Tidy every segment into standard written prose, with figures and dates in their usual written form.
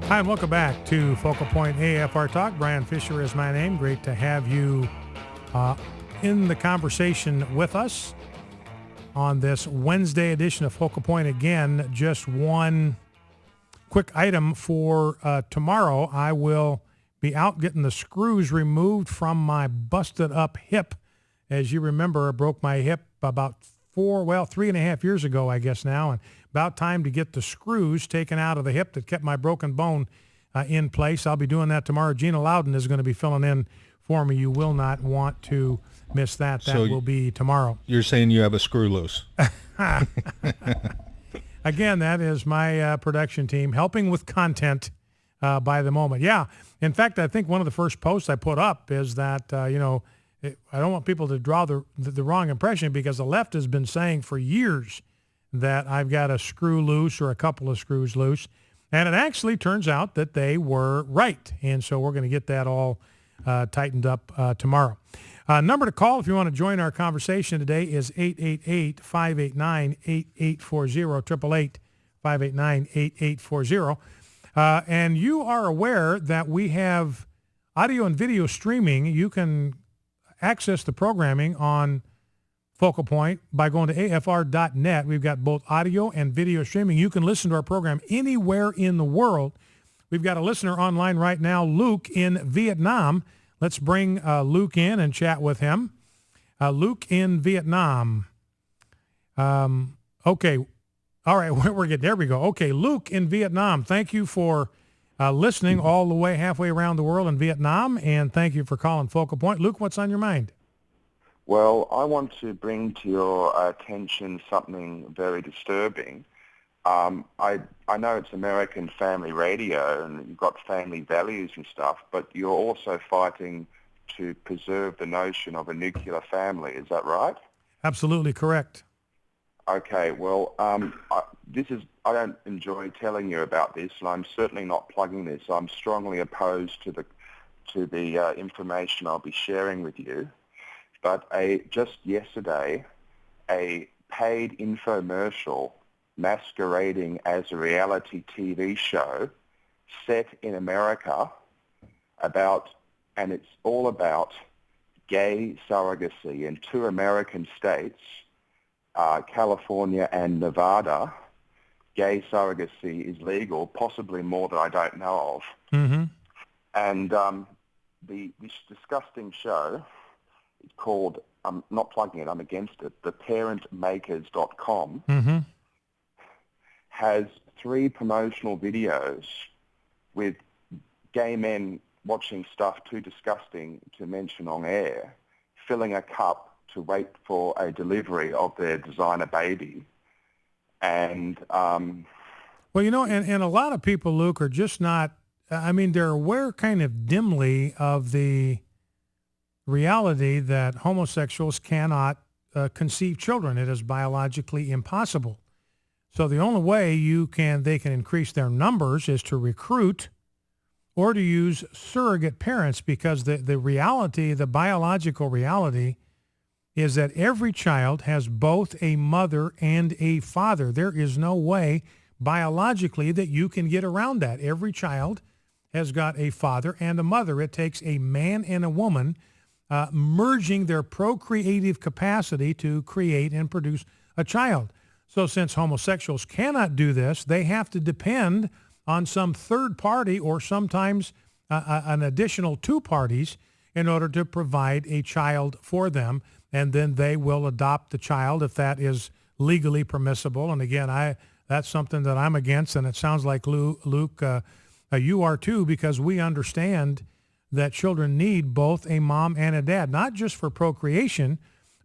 Hi, and welcome back to Focal Point AFR Talk. Brian Fisher is my name. Great to have you in the conversation with us on this Wednesday edition of Focal Point. Again, just one quick item for tomorrow. I will be out getting the screws removed from my busted up hip. As you remember, I broke my hip about 3.5 years ago, I guess now, and about time to get the screws taken out of the hip that kept my broken bone in place. I'll be doing that tomorrow. Gina Loudon is going to be filling in for me. You will not want to miss that. That will be tomorrow. You're saying you have a screw loose. Again, that is my production team helping with content by the moment. Yeah. In fact, I think one of the first posts I put up is that, I don't want people to draw the wrong impression, because the left has been saying for years that I've got a screw loose or a couple of screws loose. And it actually turns out that they were right. And so we're going to get that all tightened up tomorrow. Number to call if you want to join our conversation today is 888-589-8840, 888-589-8840. And you are aware that we have audio and video streaming. You can access the programming on Focal Point by going to afr.net. We've got both audio and video streaming. You can listen to our program anywhere in the world. We've got a listener online right now, Luke in Vietnam. Let's bring Luke in and chat with him. Luke in Vietnam. Okay. All right, we're good. There we go. Okay, Luke in Vietnam. Thank you for listening all the way halfway around the world in Vietnam, and thank you for calling Focal Point. Luke, what's on your mind? Well, I want to bring to your attention something very disturbing. I know it's American family radio and you've got family values and stuff, but you're also fighting to preserve the notion of a nuclear family. Is that right? Absolutely correct. Okay, well, I don't enjoy telling you about this, and I'm certainly not plugging this. I'm strongly opposed to the information I'll be sharing with you. But just yesterday, a paid infomercial masquerading as a reality TV show set in America and it's all about gay surrogacy in two American states, California and Nevada. Gay surrogacy is legal, possibly more that I don't know of. Mm-hmm. And this disgusting show, it's called, I'm not plugging it, I'm against it, theparentmakers.com, mm-hmm. has 3 promotional videos with gay men watching stuff too disgusting to mention on air, filling a cup to wait for a delivery of their designer baby. And well, and a lot of people, Luke, are just not, they're aware kind of dimly of the reality that homosexuals cannot conceive children. It is biologically impossible. So the only way they can increase their numbers is to recruit or to use surrogate parents, because the reality, the biological reality, is that every child has both a mother and a father. There is no way biologically that you can get around that. Every child has got a father and a mother. It takes a man and a woman merging their procreative capacity to create and produce a child. So since homosexuals cannot do this, they have to depend on some third party or sometimes an additional 2 parties in order to provide a child for them. And then they will adopt the child if that is legally permissible. And again, that's something that I'm against. And it sounds like, Luke, you are too, because we understand that children need both a mom and a dad, not just for procreation,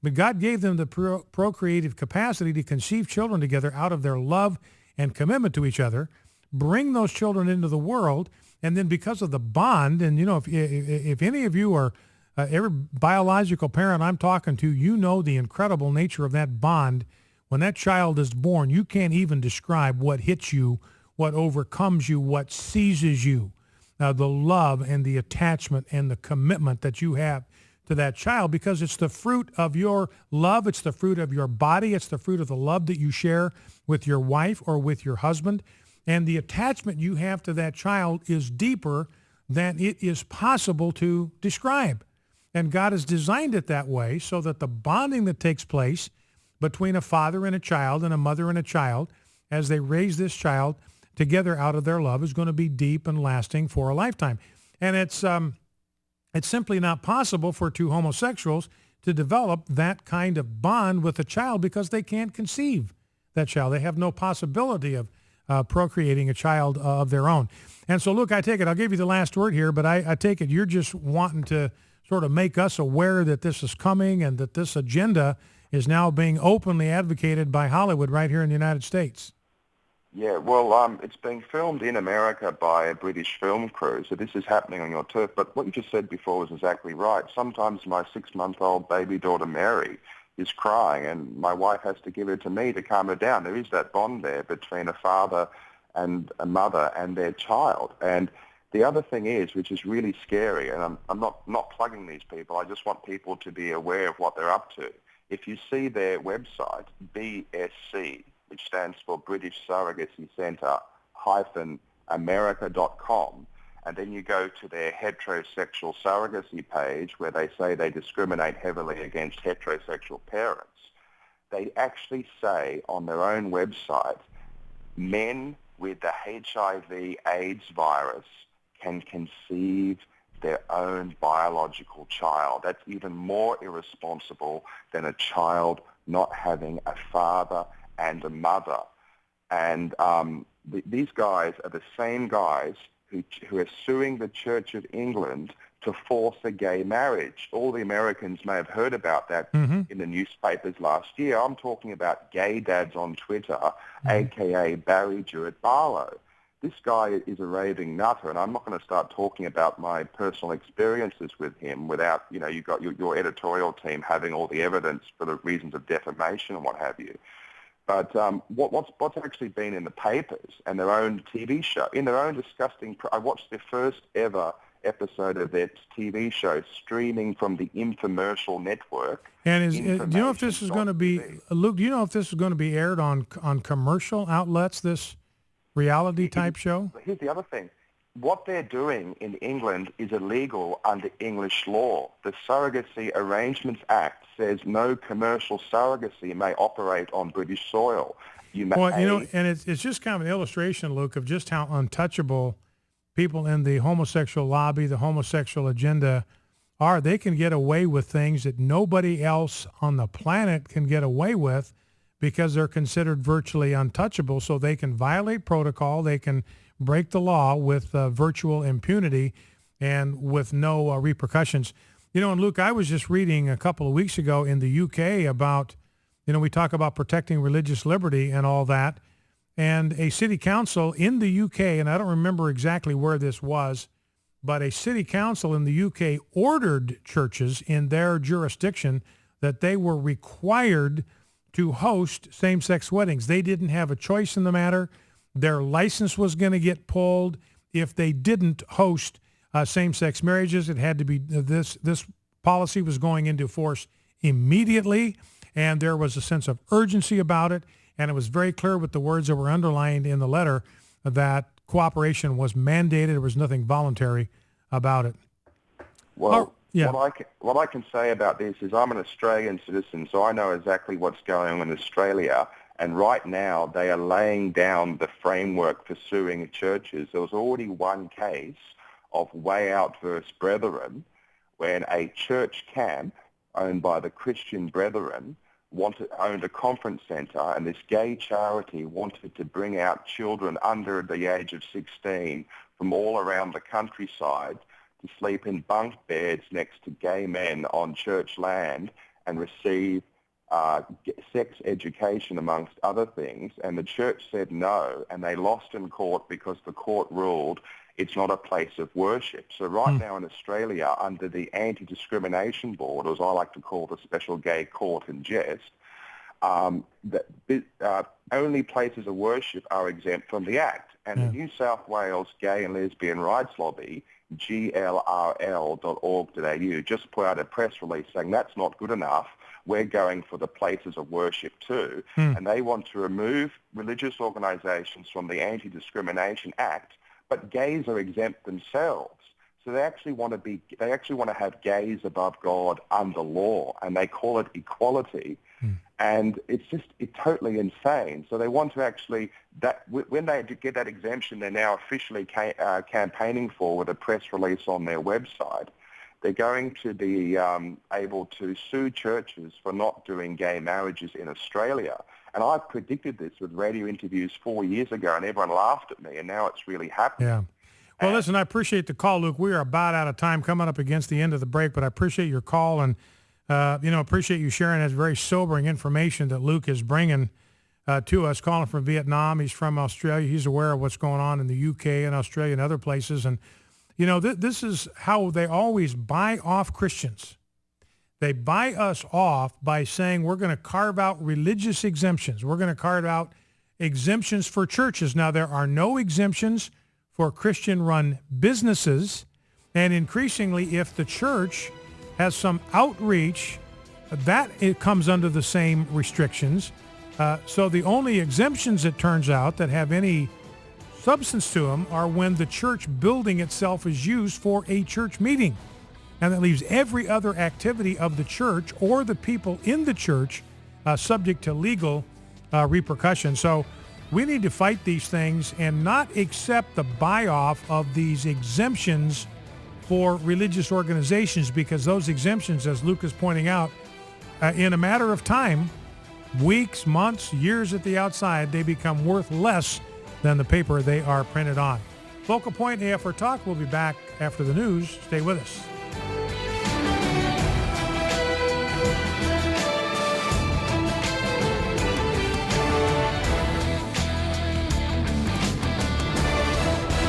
but God gave them the procreative capacity to conceive children together out of their love and commitment to each other, bring those children into the world, and then because of the bond, and if any of you are every biological parent I'm talking to, the incredible nature of that bond. When that child is born, you can't even describe what hits you, what overcomes you, what seizes you. The love and the attachment and the commitment that you have to that child, because it's the fruit of your love. It's the fruit of your body. It's the fruit of the love that you share with your wife or with your husband. and the attachment you have to that child is deeper than it is possible to describe. And God has designed it that way so that the bonding that takes place between a father and a child and a mother and a child as they raise this child together out of their love is going to be deep and lasting for a lifetime. And it's simply not possible for two homosexuals to develop that kind of bond with a child because they can't conceive that child. They have no possibility of procreating a child of their own. And so, Luke, I take it, I'll give you the last word here, but I take it you're just wanting to sort of make us aware that this is coming and that this agenda is now being openly advocated by Hollywood right here in the United States. Yeah, well, it's being filmed in America by a British film crew, so this is happening on your turf. But what you just said before was exactly right. Sometimes my 6-month-old baby daughter, Mary, is crying, and my wife has to give her to me to calm her down. There is that bond there between a father and a mother and their child. And the other thing is, which is really scary, and I'm not plugging these people, I just want people to be aware of what they're up to. If you see their website, BSC, which stands for British Surrogacy Centre -America.com, and then you go to their heterosexual surrogacy page where they say they discriminate heavily against heterosexual parents. They actually say on their own website, men with the HIV/AIDS virus can conceive their own biological child. That's even more irresponsible than a child not having a father and a mother. And these guys are the same guys who are suing the Church of England to force a gay marriage. All the Americans may have heard about that in the newspapers last year. I'm talking about Gay Dads on Twitter, a.k.a. Barry Jewett Barlow. This guy is a raving nutter, and I'm not going to start talking about my personal experiences with him without, you've got your editorial team having all the evidence for the reasons of defamation and what have you. But what's actually been in the papers and their own TV show, in their own disgusting... I watched their first ever episode of their TV show streaming from the infomercial network. And do you know if this is going to be... Luke, do you know if this is going to be aired on commercial outlets, this reality-type show? Here's the other thing. What they're doing in England is illegal under English law. The Surrogacy Arrangements Act says no commercial surrogacy may operate on British soil. And it's just kind of an illustration, Luke, of just how untouchable people in the homosexual lobby, the homosexual agenda are. They can get away with things that nobody else on the planet can get away with because they're considered virtually untouchable. So they can violate protocol. They can break the law with virtual impunity and with no repercussions. And Luke, I was just reading a couple of weeks ago in the UK about, we talk about protecting religious liberty and all that. And a city council in the UK, and I don't remember exactly where this was, but a city council in the UK ordered churches in their jurisdiction that they were required to host same-sex weddings. They didn't have a choice in the matter. Their license was going to get pulled if they didn't host same-sex marriages. It had to be this policy was going into force immediately, and there was a sense of urgency about it, and it was very clear with the words that were underlined in the letter that cooperation was mandated. There was nothing voluntary about it. Well, what I can say about this is I'm an Australian citizen, so I know exactly what's going on in Australia. And right now, they are laying down the framework for suing churches. There was already one case of Way Out versus Brethren when a church camp owned by the Christian Brethren owned a conference centre, and this gay charity wanted to bring out children under the age of 16 from all around the countryside to sleep in bunk beds next to gay men on church land and receive sex education, amongst other things, and the church said no, and they lost in court because the court ruled it's not a place of worship. So right now in Australia, under the Anti-Discrimination Board, or as I like to call the Special Gay Court in jest, only places of worship are exempt from the Act. And the New South Wales Gay and Lesbian Rights Lobby glrl.org.au, just put out a press release saying that's not good enough. We're going for the places of worship too. And they want to remove religious organisations from the Anti-Discrimination Act, but gays are exempt themselves. So they actually want to have gays above God under law, and they call it equality. And it's totally insane. So they want to actually, when they get that exemption, they're now officially campaigning for with a press release on their website. They're going to be able to sue churches for not doing gay marriages in Australia. And I predicted this with radio interviews 4 years ago, and everyone laughed at me, and now it's really happening. Yeah. Well, listen, I appreciate the call, Luke. We are about out of time, coming up against the end of the break, but I appreciate your call and, appreciate you sharing that very sobering information that Luke is bringing to us, calling from Vietnam. He's from Australia. He's aware of what's going on in the UK and Australia and other places. And, this is how they always buy off Christians. They buy us off by saying we're going to carve out religious exemptions. We're going to carve out exemptions for churches. Now, there are no exemptions for Christian-run businesses, and increasingly, if the church has some outreach, it comes under the same restrictions. So the only exemptions, it turns out, that have any substance to them are when the church building itself is used for a church meeting. And that leaves every other activity of the church or the people in the church subject to legal repercussions. So we need to fight these things and not accept the buy-off of these exemptions for religious organizations, because those exemptions, as Luke is pointing out, in a matter of time, weeks, months, years at the outside, they become worth less than the paper they are printed on. Focal Point AFR Talk. We'll be back after the news. Stay with us.